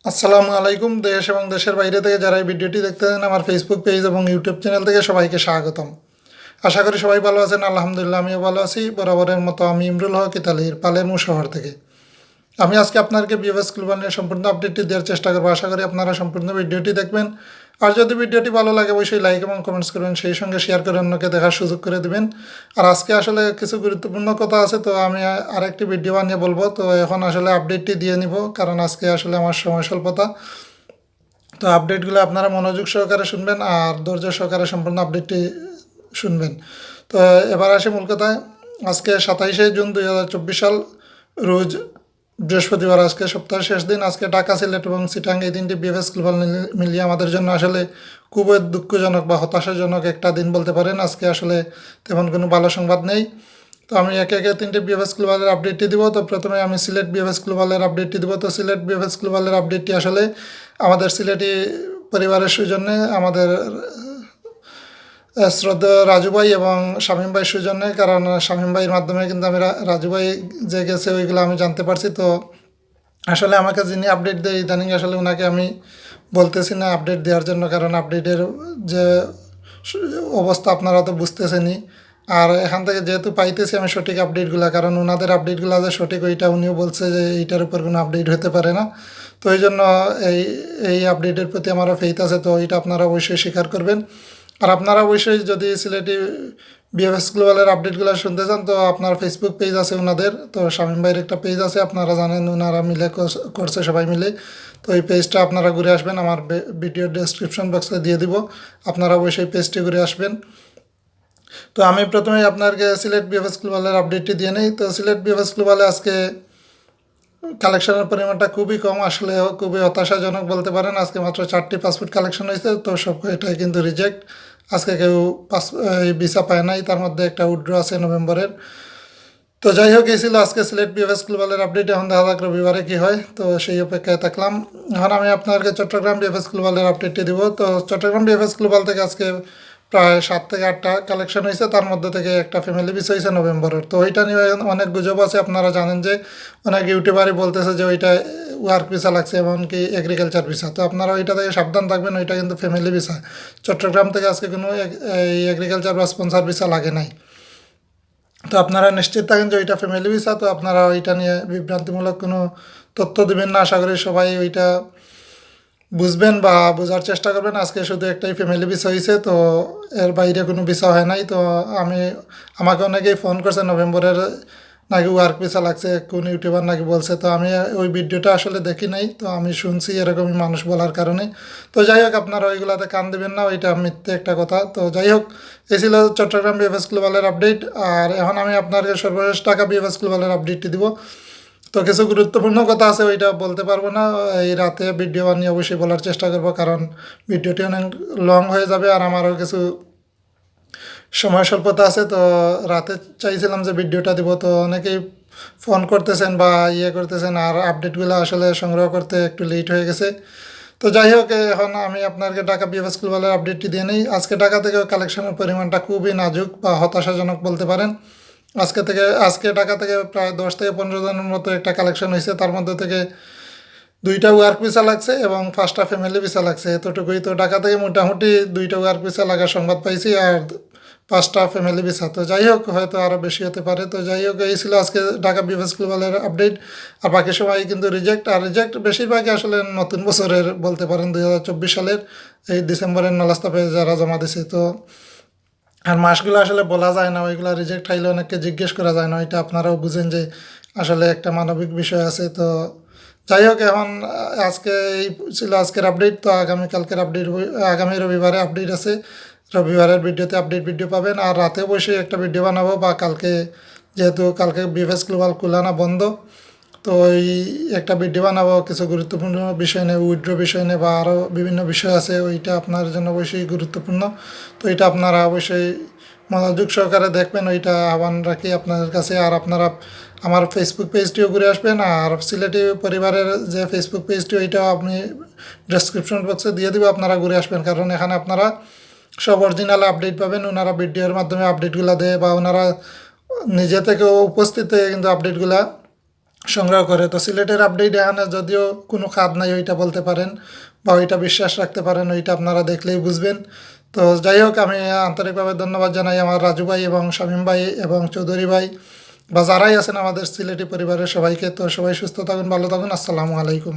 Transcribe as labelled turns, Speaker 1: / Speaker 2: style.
Speaker 1: আসসালামু আলাইকুম। দেশ এবং দেশের বাইরে থেকে যারা এই ভিডিওটি দেখতেছেন আমার ফেসবুক পেজ এবং ইউটিউব চ্যানেল থেকে সবাইকে স্বাগতম। আশা করি সবাই ভালো আছেন। আলহামদুলিল্লাহ আমিও ভালো আছি। বরাবরের মতো আমি ইমরুল হক ইতালির পালেরমো শহর থেকে। আমি আজকে আপনাদেরকে বিএফএস গ্লোবাল নিয়ে সম্পূর্ণ আপডেটটি দেওয়ার চেষ্টা করবো। আশা করি আপনারা সম্পূর্ণ ভিডিওটি দেখবেন। আর যদি ভিডিওটি ভালো লাগে অবশ্যই লাইক এবং কমেন্টস করবেন, সেই সঙ্গে শেয়ার করে অন্যকে দেখার সুযোগ করে দিবেন। আর আজকে আসলে কিছু গুরুত্বপূর্ণ কথা আছে, তো আমি আরেকটি ভিডিও বানিয়ে বলবো। তো এখন আসলে আপডেটটি দিয়ে নিব, কারণ আজকে আসলে আমার সময় স্বল্পতা। তো আপডেটগুলো আপনারা মনোযোগ সহকারে শুনবেন আর ধৈর্য সহকারে সম্পূর্ণ আপডেটটি শুনবেন। তো এবার আসি মূল কথায়। আজকে 27শে জুন 2024 সাল, রোজ বৃহস্পতিবার। আজকে সপ্তাহের শেষ দিন। আজকে ঢাকা, সিলেট এবং চিটাং এই তিনটি বিএফএস গ্লোবাল মিলিয়ে আমাদের জন্য আসলে খুবই দুঃখজনক বা হতাশাজনক একটা দিন বলতে পারেন। আজকে আসলে তেমন কোনো ভালো সংবাদ নেই। তো আমি একে একে তিনটে বিএফএস গ্লোবালের আপডেটটি দিব। তো প্রথমে আমি সিলেট বিএফএস গ্লোবালের আপডেটটি দিব। তো সিলেট বিএফএস গ্লোবালের আপডেটটি আসলে আমাদের সিলেটি পরিবারের সৌজন্যে, আমাদের শ্রদ্ধেয় রাজু ভাই এবং শামীম ভাই সৌজন্যে, কারণ শামীম ভাইয়ের মাধ্যমে কিন্তু আমি রাজু ভাই যে গেছে ওইগুলো আমি জানতে পারছি। তো আসলে আমাকে যিনি আপডেট দেয় ইদানিং আসলে ওনাকে আমি বলতেছি না আপডেট দেওয়ার জন্য, কারণ আপডেটের যে অবস্থা আপনারা তো বুঝতেছেনই। আর এখান থেকে যেহেতু পাইতেছি আমি সঠিক আপডেটগুলো, কারণ ওনাদের আপডেটগুলো যে সঠিক ওইটা উনিও বলছে যে এইটার উপর কোনো আপডেট হতে পারে না। তো এই জন্য এই এই আপডেটের প্রতি আমারও ফেইথ আছে। তো এইটা আপনারা অবশ্যই স্বীকার করবেন। আর আপনারা অবশ্যই যদি সিলেটি বিএফএস গ্লোবালের আপডেটগুলো শুনতে চান, তো আপনার ফেসবুক পেজ আছে ওনাদের। তো শামীম ভাইয়ের একটা পেজ আছে, আপনারা জানেন ওনারা মিলে করছে সবাই মিলে। তো এই পেজটা আপনারা ঘুরে আসবেন, আমার ভিডিও ডেসক্রিপশন বক্সে দিয়ে দিব। আপনারা অবশ্যই পেজটি ঘুরে আসবেন। তো আমি প্রথমে আপনাকে সিলেট বিএফএস গ্লোবালের আপডেটটি দিয়ে নেই। তো সিলেট বিএফএস গ্লোবালে আজকে কালেকশনের পরিমাণটা খুবই কম, আসলে খুবই হতাশাজনক বলতে পারেন। আজকে মাত্র 4টি পাসপোর্ট কালেকশন হয়েছে, তো সব এটাই কিন্তু রিজেক্ট। আজকে কেউ ভিসা পায় নাই, তার মধ্যে একটা উইথড্র আছে নভেম্বরের। তো যাই হোক, এই ছিল আজকে সিলেট বিএফএস গ্লোবালের আপডেট। এখন দেখা যাক রবিবারে কী হয়, তো সেই অপেক্ষায় থাকলাম। এখন আমি আপনাকে চট্টগ্রাম বিএফএস গ্লোবালের আপডেটটি দিব। তো চট্টগ্রাম বিএফএস গ্লোবাল থেকে আজকে প্রায় 7 থেকে 8টা কালেকশন হয়েছে, তার মধ্যে থেকে একটা ফ্যামিলি ভিসা হয়েছে নভেম্বরের। তো ওইটা নিয়ে অনেক গুজব আছে। আপনারা জানেন যে অনেক ইউটিউবারই বলতেছে যে ওইটা ওয়ার্ক ভিসা লাগছে, এমনকি এগ্রিকালচার ভিসা। তো আপনারা ওইটা থেকে সাবধান থাকবেন, ওইটা কিন্তু ফ্যামিলি ভিসা। চট্টগ্রাম থেকে আজকে কোনো এই এগ্রিকালচার বা স্পন্সার ভিসা লাগে নাই। তো আপনারা নিশ্চিত থাকেন যে ওইটা ফ্যামিলি ভিসা। তো আপনারা ওইটা নিয়ে বিভ্রান্তিমূলক কোনো তথ্য দেবেন না। আশা করি সবাই ওইটা বুঝবেন বা বোঝার চেষ্টা করবেন। আজকে শুধু একটাই ফ্যামিলি ভিসা হয়েছে, তো এর বাইরে কোনো ভিসা হয় নাই। তো আমাকে অনেকেই ফোন করছে নভেম্বরের নাকি ওয়ার্ক ভিসা লাগছে, কোন ইউটিউবার নাকি বলছে। তো আমি ওই ভিডিওটা আসলে দেখি নাই, তো আমি শুনছি এরকমই মানুষ বলার কারণে। তো যাই হোক, আপনারা ওইগুলাতে কান দেবেন না, ওইটা মিথ্যে একটা কথা। তো যাই হোক, এই ছিল চট্টগ্রাম বিএফএস গ্লোবালের আপডেট। আর এখন আমি আপনাকে সর্বশেষ ঢাকা বিএফএস গ্লোবালের আপডেটটি দিব। তো কিছু গুরুত্বপূর্ণ কথা আছে, ওইটা বলতে পারবো না। এই রাতে ভিডিও বানিয়ে অবশ্যই বলার চেষ্টা করব, কারণ ভিডিওটি অনেক লং হয়ে যাবে আর আমারও কিছু সময় স্বল্পতা আছে। তো রাতে চাইছিলাম যে ভিডিওটা দিব, তো অনেকেই ফোন করতেছেন বা করতেছেন, আর আপডেটগুলো আসলে সংগ্রহ করতে একটু লেট হয়ে গেছে। তো যাই হোক, এখন আমি আপনাকে ঢাকা বিএফএস গ্লোবালের আপডেটটি দিয়ে নিই। আজকে ঢাকা থেকে কালেকশনের পরিমাণটা খুবই নাজুক বা হতাশাজনক বলতে পারেন। আজকে ঢাকা থেকে প্রায় 10 থেকে 15 জনের মতো একটা কালেকশন হয়েছে, তার মধ্যে থেকে 2টা ওয়ার্ক ভিসা লাগছে এবং 5টা ফ্যামিলি ভিসা লাগছে, এতটুকুই। তো ঢাকা থেকে মোটামুটি 2টা ওয়ার্ক ভিসা লাগার সংবাদ পাইছি আর 5টা ফ্যামিলি ভিসা। তো যাই হোক, হয়তো আরও বেশি হতে পারে। তো যাই হোক, এই ছিল আজকে ঢাকা বিএফএস গ্লোবালের আপডেট। আর বাকি সবাই কিন্তু রিজেক্ট, আর রিজেক্ট বেশিরভাগই আসলে নতুন বছরের বলতে পারেন, 2024 সালের এই ডিসেম্বরের নলাস্তা পেয়ে যারা জমা দিছে। তো আর মাসগুলো আসলে বলা যায় না, ওইগুলো রিজেক্ট হাইলে অনেককে জিজ্ঞেস করা যায় না। এটা আপনারাও বুঝেন যে আসলে একটা মানবিক বিষয় আছে। তো যাই হোক, এখন আজকে এই ছিল আজকের আপডেট। তো আগামীকালকের আপডেট, আগামী রবিবারে আপডেট আছে। রবিবারের ভিডিওতে আপডেট ভিডিও পাবেন। আর রাতে বসে একটা ভিডিও বানাবো, বা কালকে, যেহেতু কালকে বিএফএস গ্লোবাল খুলানা বন্ধ, তো এই একটা ভিডিও বানাবো কিছু গুরুত্বপূর্ণ বিষয় নিয়ে, উইথড্র বিষয় নিয়ে বা আরও বিভিন্ন বিষয় আছে, ওইটা আপনার জন্য অবশ্যই গুরুত্বপূর্ণ। তো এটা আপনারা অবশ্যই মনোযোগ সহকারে দেখবেন, ওইটা আহ্বান রাখি আপনাদের কাছে। আর আপনারা আমার ফেসবুক পেজটিও ঘুরে আসবেন, আর সিলেটি পরিবারের যে ফেসবুক পেজটি ওইটাও আপনি ডেসক্রিপশন বক্সে দিয়ে দিব, আপনারা ঘুরে আসবেন। কারণ এখানে আপনারা সব অরিজিনাল আপডেট পাবেন। ওনারা ভিডিওর মাধ্যমে আপডেটগুলো দেয়, বা ওনারা নিজে থেকে উপস্থিত থেকে কিন্তু আপডেটগুলা সংগ্রহ করে। তো সিলেটের আপডেট এখানে যদিও কোনো খাদ নাই ওইটা বলতে পারেন, বা ওইটা বিশ্বাস রাখতে পারেন, ওইটা আপনারা দেখলেই বুঝবেন। তো যাই হোক, আমি আন্তরিকভাবে ধন্যবাদ জানাই আমার রাজু ভাই এবং শামীম ভাই এবং চৌধুরী ভাই, বা যারাই আছেন আমাদের সিলেটি পরিবারের সবাইকে। তো সবাই সুস্থ থাকুন, ভালো থাকুন, আসসালামু আলাইকুম।